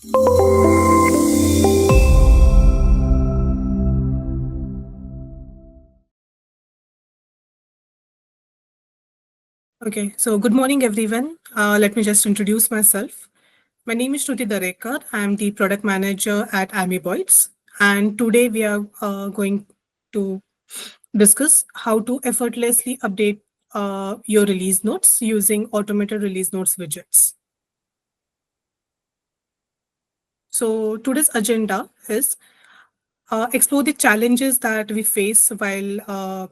Okay, so good morning, everyone. Let me just introduce myself. My name is Shruti Darekar. I'm the product manager at Amoeboids. And today we are going to discuss how to effortlessly update your release notes using automated release notes widgets. So today's agenda is explore the challenges that we face while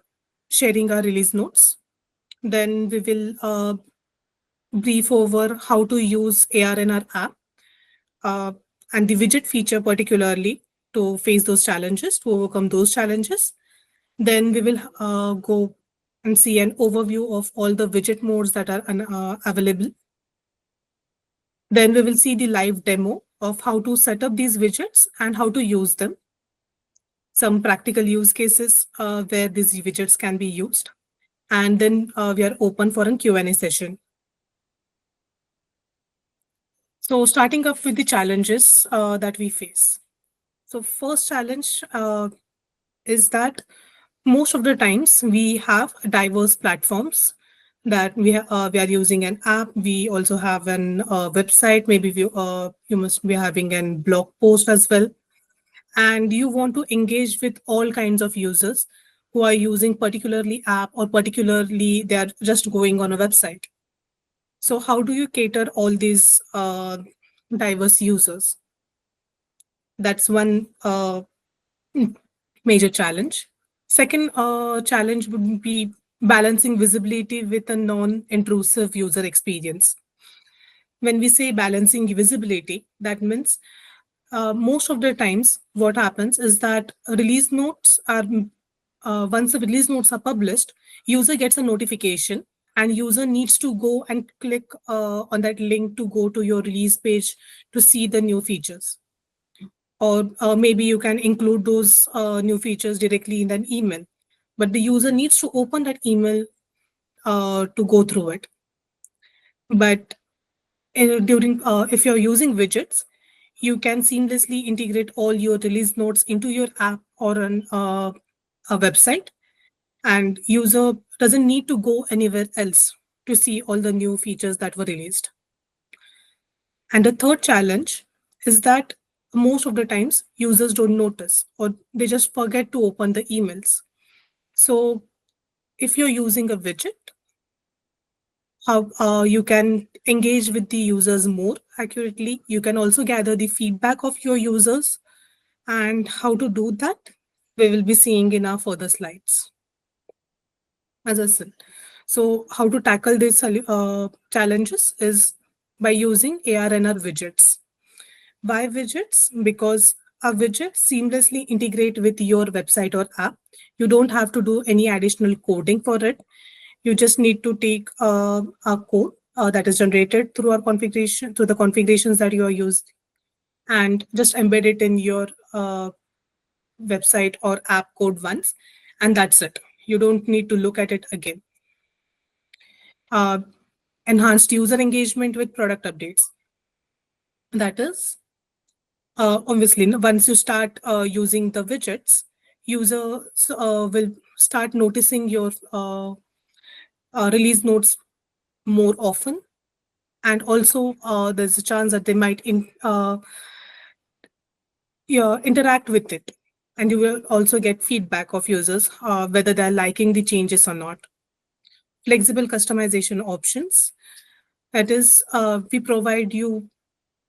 sharing our release notes. Then we will brief over how to use ARNR app uh, and the widget feature particularly to face those challenges, to overcome those challenges. Then we will go and see an overview of all the widget modes that are available. Then we will see the live demo of how to set up these widgets and how to use them. Some practical use cases where these widgets can be used. And then we are open for a Q&A session. So starting up with the challenges that we face. So first challenge is that most of the times we have diverse platforms that we are using an app. We also have an website. Maybe you must be having a blog post as well, and you want to engage with all kinds of users who are using particularly app or particularly they are just going on a website. So how do you cater all these diverse users? That's one major challenge. Second challenge would be balancing visibility with a non-intrusive user experience. When we say balancing visibility, that means most of the times what happens is that release notes are once the release notes are published, user gets a notification and user needs to go and click on that link to go to your release page to see the new features. Or maybe you can include those new features directly in an email, but the user needs to open that email to go through it. But during if you're using widgets, you can seamlessly integrate all your release notes into your app or a website, and user doesn't need to go anywhere else to see all the new features that were released. And the third challenge is that most of the times users don't notice or they just forget to open the emails. So if you're using a widget, how you can engage with the users more accurately. You can also gather the feedback of your users, and how to do that we will be seeing in our further slides. As I said, so how to tackle these challenges is by using ARNR widgets. Why widgets? Because a widget seamlessly integrate with your website or app. You don't have to do any additional coding for it. You just need to take a code that is generated through our configuration, through the configurations that you are using, and just embed it in your website or app code once, and that's it. You don't need to look at it again. Uh, Enhanced user engagement with product updates. That is, obviously, once you start using the widgets, users will start noticing your release notes more often. And also, there's a chance that they might interact with it. And you will also get feedback of users whether they're liking the changes or not. Flexible customization options. That is, we provide you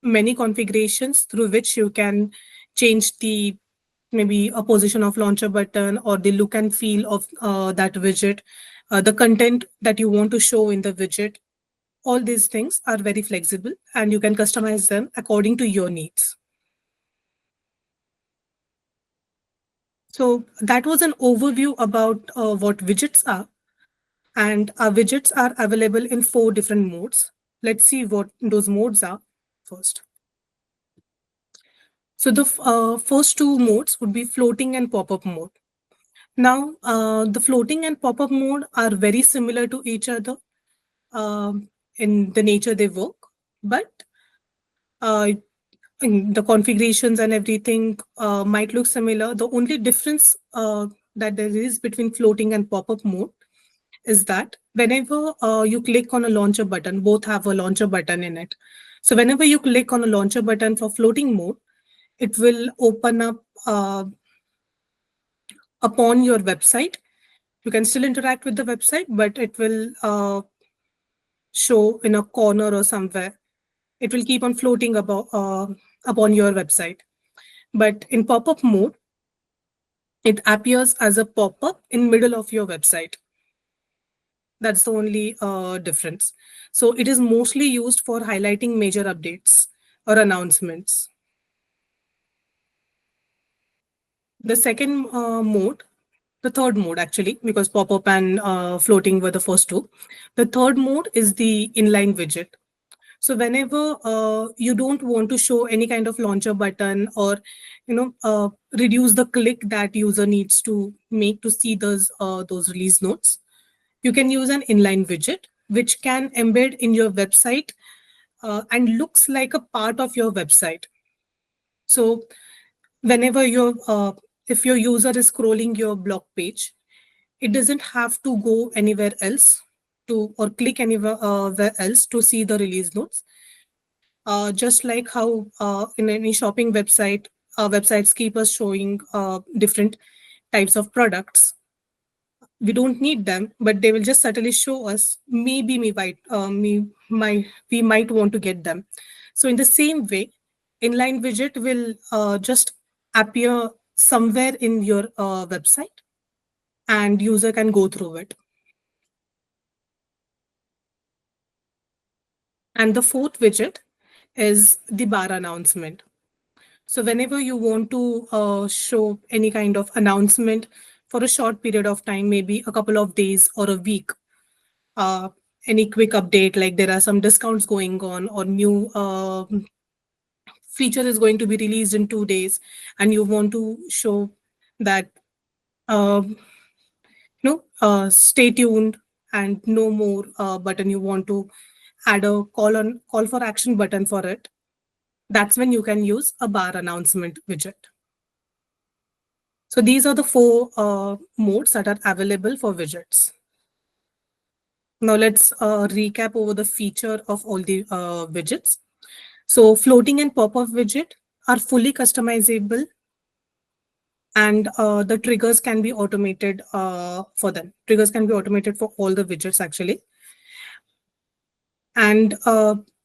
many configurations through which you can change the maybe a position of launcher button or the look and feel of that widget, the content that you want to show in the widget. All these things are very flexible and you can customize them according to your needs. So that was an overview about what widgets are. And our widgets are available in 4 different modes. Let's see what those modes are first. So the first 2 modes would be floating and pop-up mode. Now, the floating and pop-up mode are very similar to each other in the nature they work, but and the configurations and everything might look similar. The only difference that there is between floating and pop-up mode is that whenever you click on a launcher button, both have a launcher button in it. So whenever you click on a launcher button for floating mode, it will open up upon your website. You can still interact with the website, but it will show in a corner or somewhere. It will keep on floating about upon your website. But in pop-up mode, it appears as a pop-up in middle of your website. That's the only difference. So it is mostly used for highlighting major updates or announcements. The second mode, the third mode actually, because pop-up and floating were the first two. The third mode is the inline widget. So whenever you don't want to show any kind of launcher button or reduce the click that user needs to make to see those release notes, you can use an inline widget which can embed in your website and looks like a part of your website. So whenever if your user is scrolling your blog page, it doesn't have to go anywhere else to or click anywhere where else to see the release notes. Just like how in any shopping website, websites keep us showing different types of products. We don't need them, but they will just subtly show us maybe we might want to get them. So in the same way, inline widget will just appear somewhere in your website and user can go through it. And the fourth widget is the bar announcement. So whenever you want to show any kind of announcement for a short period of time, maybe a couple of days or a week, uh, any quick update, like there are some discounts going on or new feature is going to be released in 2 days, and you want to show that uh, stay tuned and no more button, you want to add a call for action button for it, that's when you can use a bar announcement widget. So these are the four modes that are available for widgets. Now let's recap over the feature of all the widgets. So floating and pop-up widget are fully customizable, and the triggers can be automated for them. Triggers can be automated for all the widgets actually. And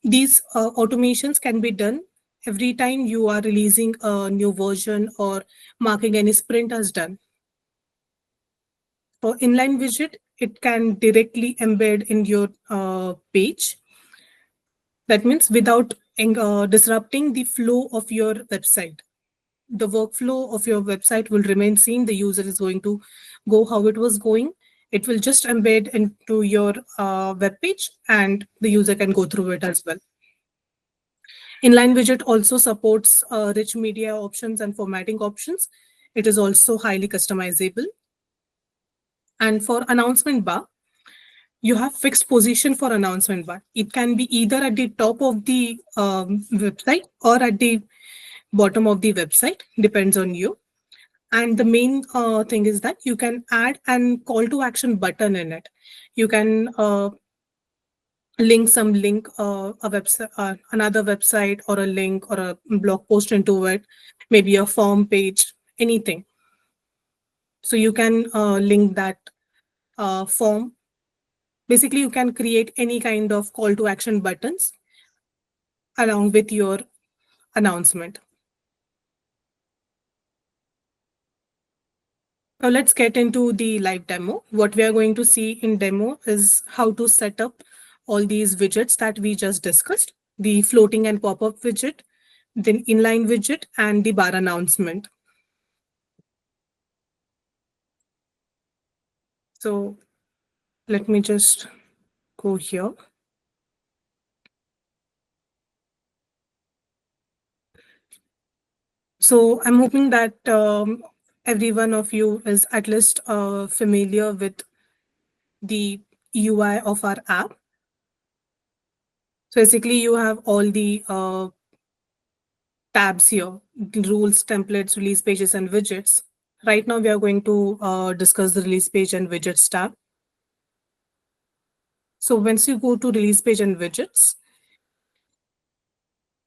these automations can be done every time you are releasing a new version or marking any sprint as done. For inline widget, it can directly embed in your page. That means without disrupting the flow of your website. The workflow of your website will remain same. The user is going to go how it was going. It will just embed into your web page and the user can go through it as well. Inline widget also supports rich media options and formatting options. It is also highly customizable. And for announcement bar, you have fixed position for announcement bar. It can be either at the top of the website or at the bottom of the website, depends on you. And the main thing is that you can add an call to action button in it. You can link a website, another website or a link or a blog post into it, maybe a form page, anything. So you can link that form. Basically, you can create any kind of call to action buttons along with your announcement. Now let's get into the live demo. What we are going to see in demo is how to set up all these widgets that we just discussed, the floating and pop-up widget, the inline widget, and the bar announcement. So let me just go here. So I'm hoping that every one of you is at least familiar with the UI of our app. So basically, you have all the tabs here: rules, templates, release pages, and widgets. Right now, we are going to discuss the release page and widgets tab. So once you go to release page and widgets,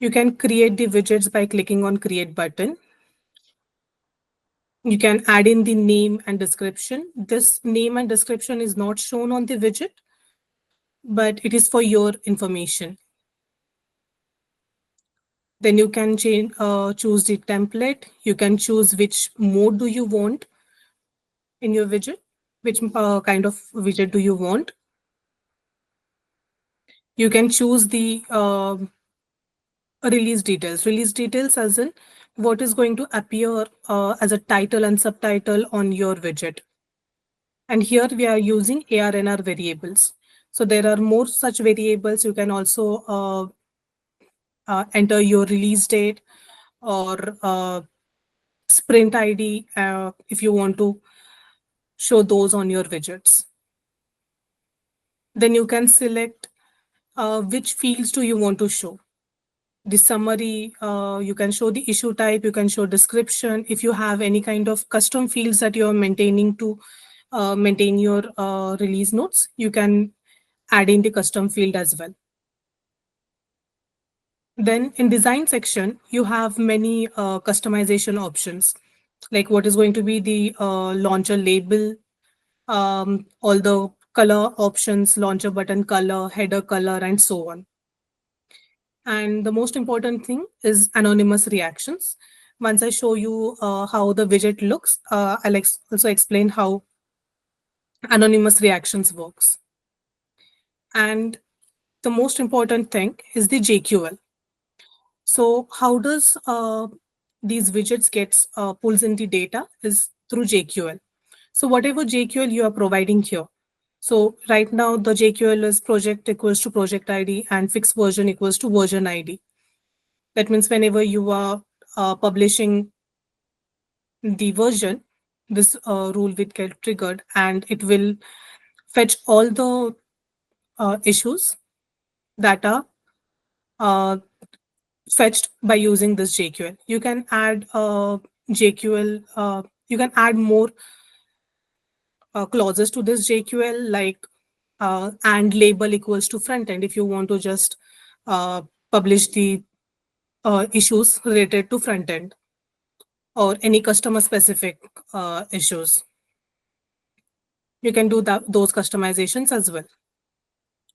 you can create the widgets by clicking on create button. You can add in the name and description. This name and description is not shown on the widget, but it is for your information. Then you can choose the template. You can choose which mode do you want in your widget, which kind of widget do you want. You can choose the release details. Release details as in what is going to appear as a title and subtitle on your widget. And here we are using ARNR variables. So there are more such variables. You can also enter your release date or sprint ID if you want to show those on your widgets. Then you can select which fields do you want to show. The summary, you can show the issue type, you can show description. If you have any kind of custom fields that you're maintaining to maintain your release notes, you can add in the custom field as well. Then in design section, you have many customization options, like what is going to be the launcher label, all the color options, launcher button color, header color, and so on. And the most important thing is anonymous reactions. Once I show you how the widget looks, I'll also explain how anonymous reactions works. And the most important thing is the JQL. So how does these widgets get pulls in the data is through JQL. So whatever JQL you are providing here. So right now the JQL is project equals to project ID and fixed version equals to version ID. That means whenever you are publishing the version, this rule will get triggered and it will fetch all the issues that are uh, fetched by using this JQL. You can add JQL, you can add more clauses to this JQL, like and label equals to front end if you want to just publish the issues related to front end or any customer specific issues. You can do those customizations as well.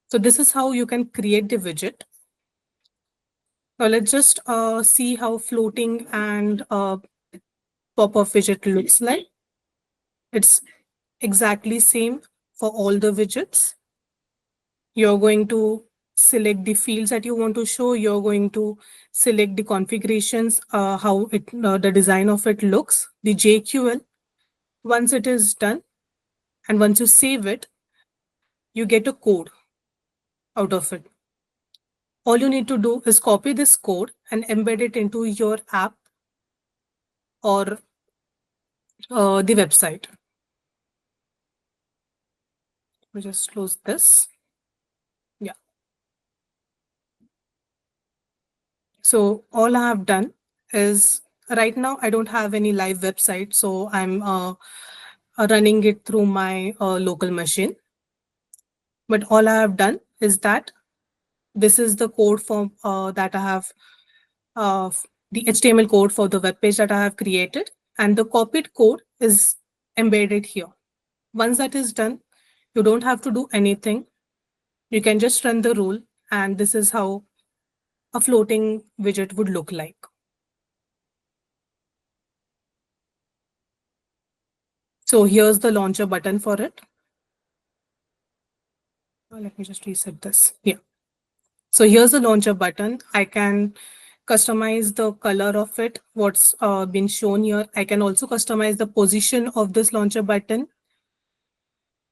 So this is how you can create the widget. Now let's just see how floating and pop-up widget looks like. It's exactly same for all the widgets. You're going to select the fields that you want to show. You're going to select the configurations, how the design of it looks, the JQL. Once it is done, and once you save it, you get a code out of it. All you need to do is copy this code and embed it into your app or the website. We just close this. Yeah. So all I have done is right now I don't have any live website, so I'm running it through my local machine. But all I have done is that this is the code for that I have, uh, the HTML code for the web page that I have created, and the copied code is embedded here. Once that is done, you don't have to do anything. You can just run the rule, and this is how a floating widget would look like. So here's the launcher button for it. Let me just reset this. Yeah. So here's the launcher button. I can customize the color of it, what's been shown here. I can also customize the position of this launcher button.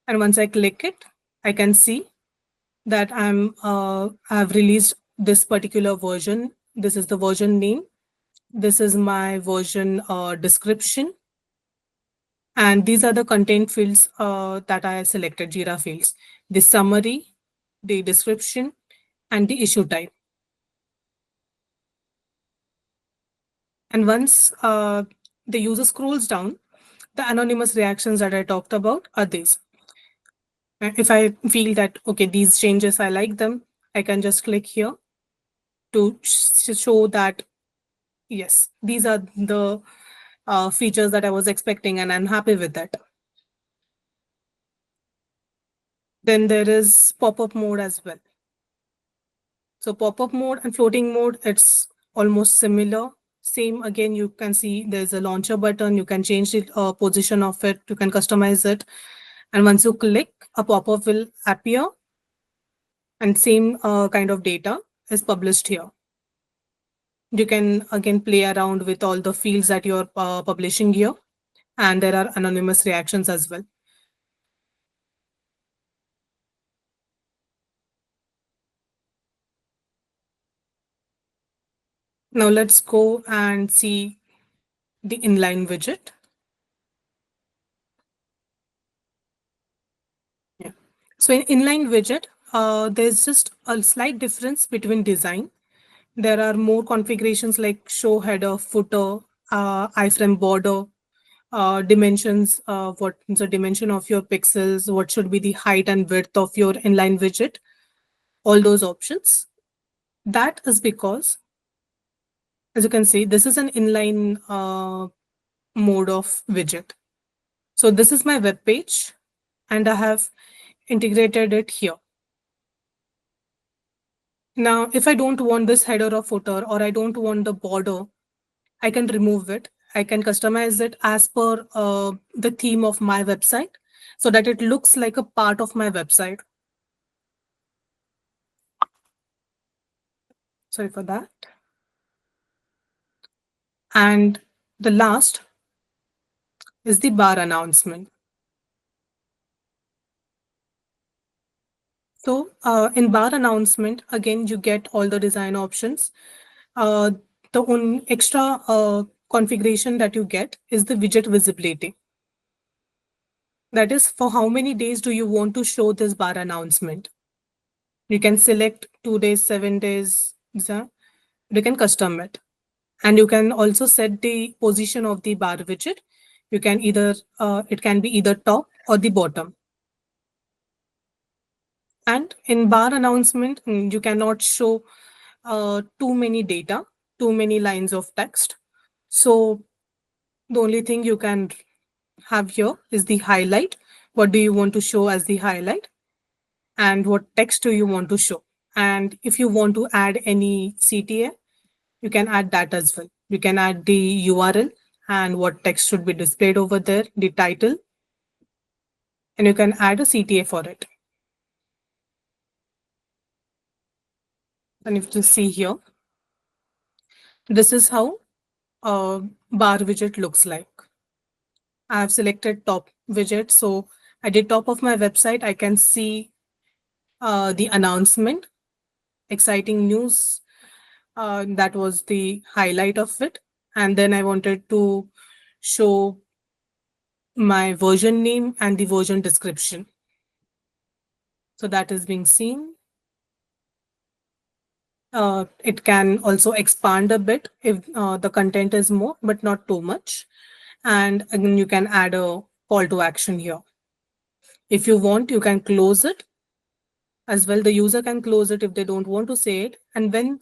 And once I click it, I can see that I've released this particular version. This is the version name. This is my version description. And these are the content fields that I selected, Jira fields: the summary, the description, and the issue type. And once the user scrolls down, the anonymous reactions that I talked about are these. If I feel that, okay, these changes, I like them, I can just click here to show that, yes, these are the features that I was expecting and I'm happy with that. Then there is pop-up mode as well. So pop-up mode and floating mode, it's almost similar. Same again, you can see there's a launcher button. You can change the position of it. You can customize it. And once you click, a pop-up will appear. And same kind of data is published here. You can again play around with all the fields that you're publishing here. And there are anonymous reactions as well. Now let's go and see the inline widget. Yeah. So in inline widget, there's just a slight difference between design. There are more configurations like show header, footer, iframe border, dimensions, what's the dimension of your pixels, what should be the height and width of your inline widget, all those options. That is because, as you can see, this is an inline mode of widget. So this is my web page, and I have integrated it here. Now, if I don't want this header or footer, or I don't want the border, I can remove it. I can customize it as per the theme of my website so that it looks like a part of my website. Sorry for that. And the last is the bar announcement. So in bar announcement, again, you get all the design options. The only extra configuration that you get is the widget visibility. That is, for how many days do you want to show this bar announcement? You can select 2 days, 7 days. You can custom it. And you can also set the position of the bar widget. You can either, it can be either top or the bottom. And in bar announcement, you cannot show too many data, too many lines of text. So the only thing you can have here is the highlight. What do you want to show as the highlight? And what text do you want to show? And if you want to add any CTA, you can add that as well. You can add the URL and what text should be displayed over there, the title, and you can add a CTA for it. And if you see here, this is how a bar widget looks like. I have selected top widget. So at the top of my website, I can see the announcement, exciting news. That was the highlight of it. And then I wanted to show my version name and the version description. So that is being seen. It can also expand a bit if the content is more, but not too much. And again, you can add a call to action here. If you want, you can close it as well. The user can close it if they don't want to say it. And when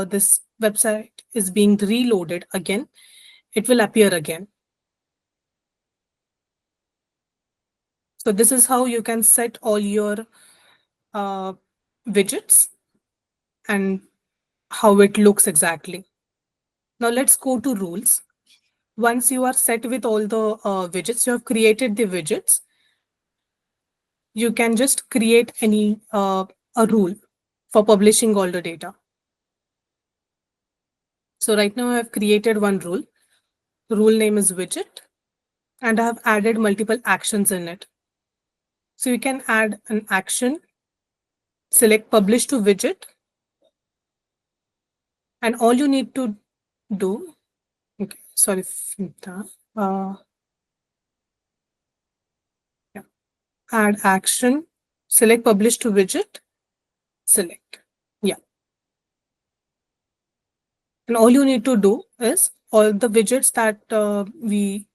this website is being reloaded again, it will appear again. So this is how you can set all your widgets and how it looks exactly. Now let's go to rules. Once you are set with all the widgets, you have created the widgets, you can just create any a rule for publishing all the data. So right now I have created one rule. The rule name is widget, and I have added multiple actions in it. So you can add an action, select publish to widget, and all you need to do, okay, sorry, yeah, add action, select publish to widget, select, yeah. And all you need to do is all the widgets that we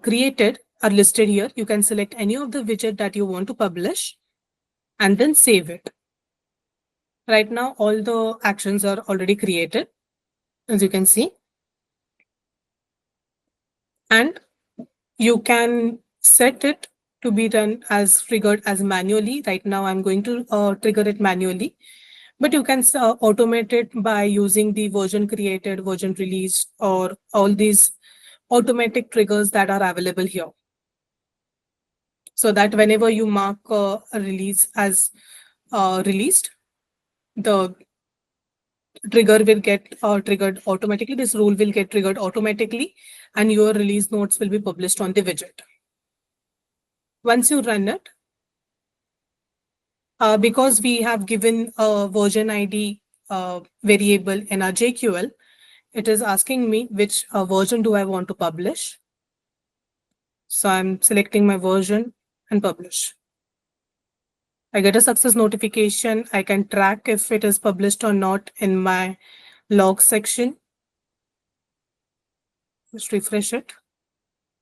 created are listed here. You can select any of the widget that you want to publish and then save it. Right now, all the actions are already created, as you can see. And you can set it to be done as triggered as manually. Right now, I'm going to trigger it manually, but you can automate it by using the version created, version released, or all these automatic triggers that are available here. So that whenever you mark a release as released, the trigger will get triggered automatically. This rule will get triggered automatically, and your release notes will be published on the widget. Once you run it, because we have given a version ID variable in our JQL, it is asking me which version do I want to publish. So I'm selecting my version and publish. I get a success notification. I can track if it is published or not in my log section. Just refresh it.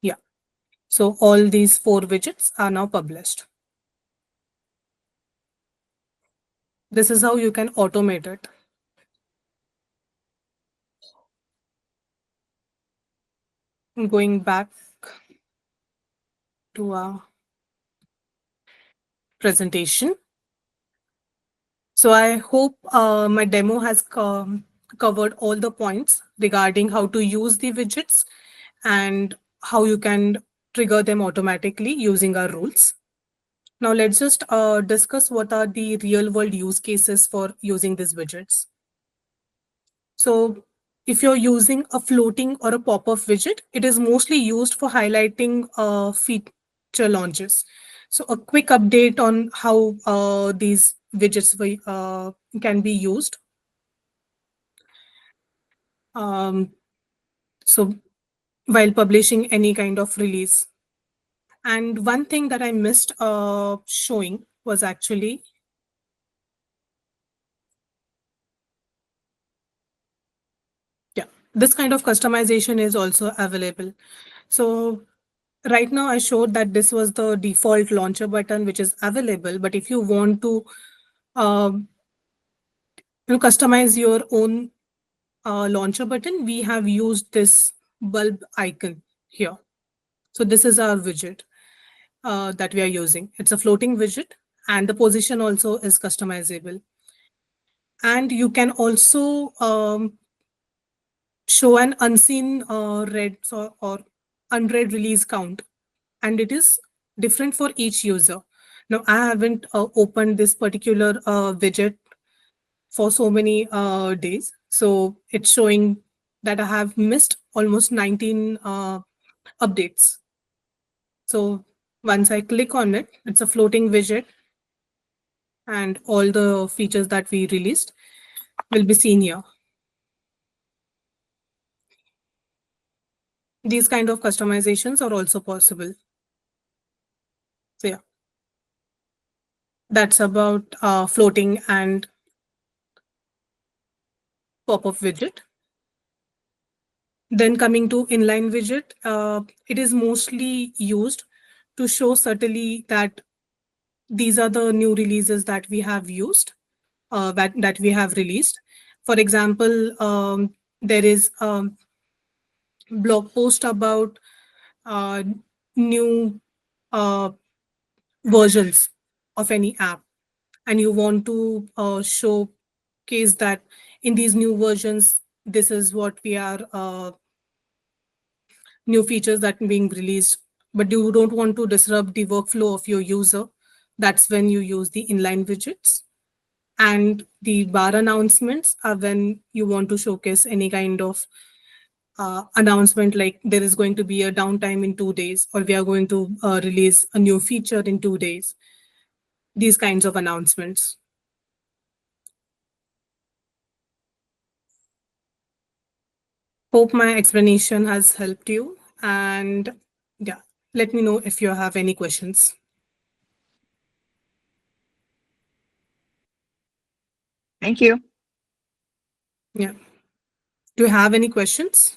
Yeah. So all these 4 widgets are now published. This is how you can automate it. Going back to our presentation. So I hope my demo has covered all the points regarding how to use the widgets and how you can trigger them automatically using our rules. Now let's just discuss what are the real world use cases for using these widgets. So if you're using a floating or a pop-up widget, it is mostly used for highlighting feature launches. So a quick update on how these widgets can be used. Um, so while publishing any kind of release. And one thing that I missed showing was actually, yeah, this kind of customization is also available. So right now I showed that this was the default launcher button, which is available. But if you want to um, customize your own launcher button, we have used this bulb icon here. So this is our widget that we are using. It's a floating widget, and the position also is customizable. And you can also show an unseen read or unread release count, and it is different for each user. Now, I haven't opened this particular widget for so many days, so it's showing that I have missed almost 19 updates. So once I click on it, it's a floating widget, and all the features that we released will be seen here. These kind of customizations are also possible. So yeah, that's about floating and pop-up widget. Then coming to inline widget, it is mostly used to show subtly that these are the new releases that we have used, that we have released. For example, there is a blog post about uh, new uh, versions of any app, and you want to showcase that in these new versions, this is what we are new features that are being released, but you don't want to disrupt the workflow of your user. That's when you use the inline widgets. And the bar announcements are when you want to showcase any kind of announcement, like there is going to be a downtime in 2 days, or we are going to release a new feature in 2 days. These kinds of announcements. Hope my explanation has helped you. And yeah, let me know if you have any questions. Thank you. Yeah. Do you have any questions?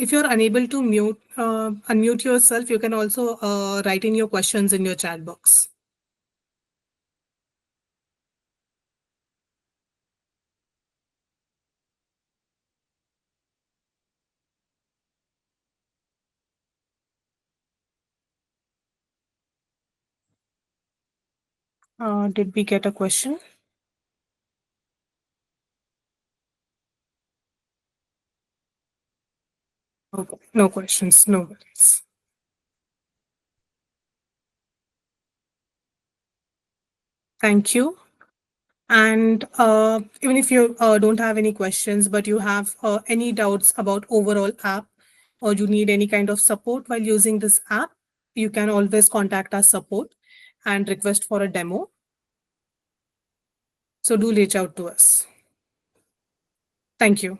if you're unable to unmute yourself, you can also write in your questions in your chat box. Did we get a question? Okay. No questions, no worries. Thank you. And even if you don't have any questions, but you have any doubts about overall app, or you need any kind of support while using this app, you can always contact our support and request for a demo. So do reach out to us. Thank you.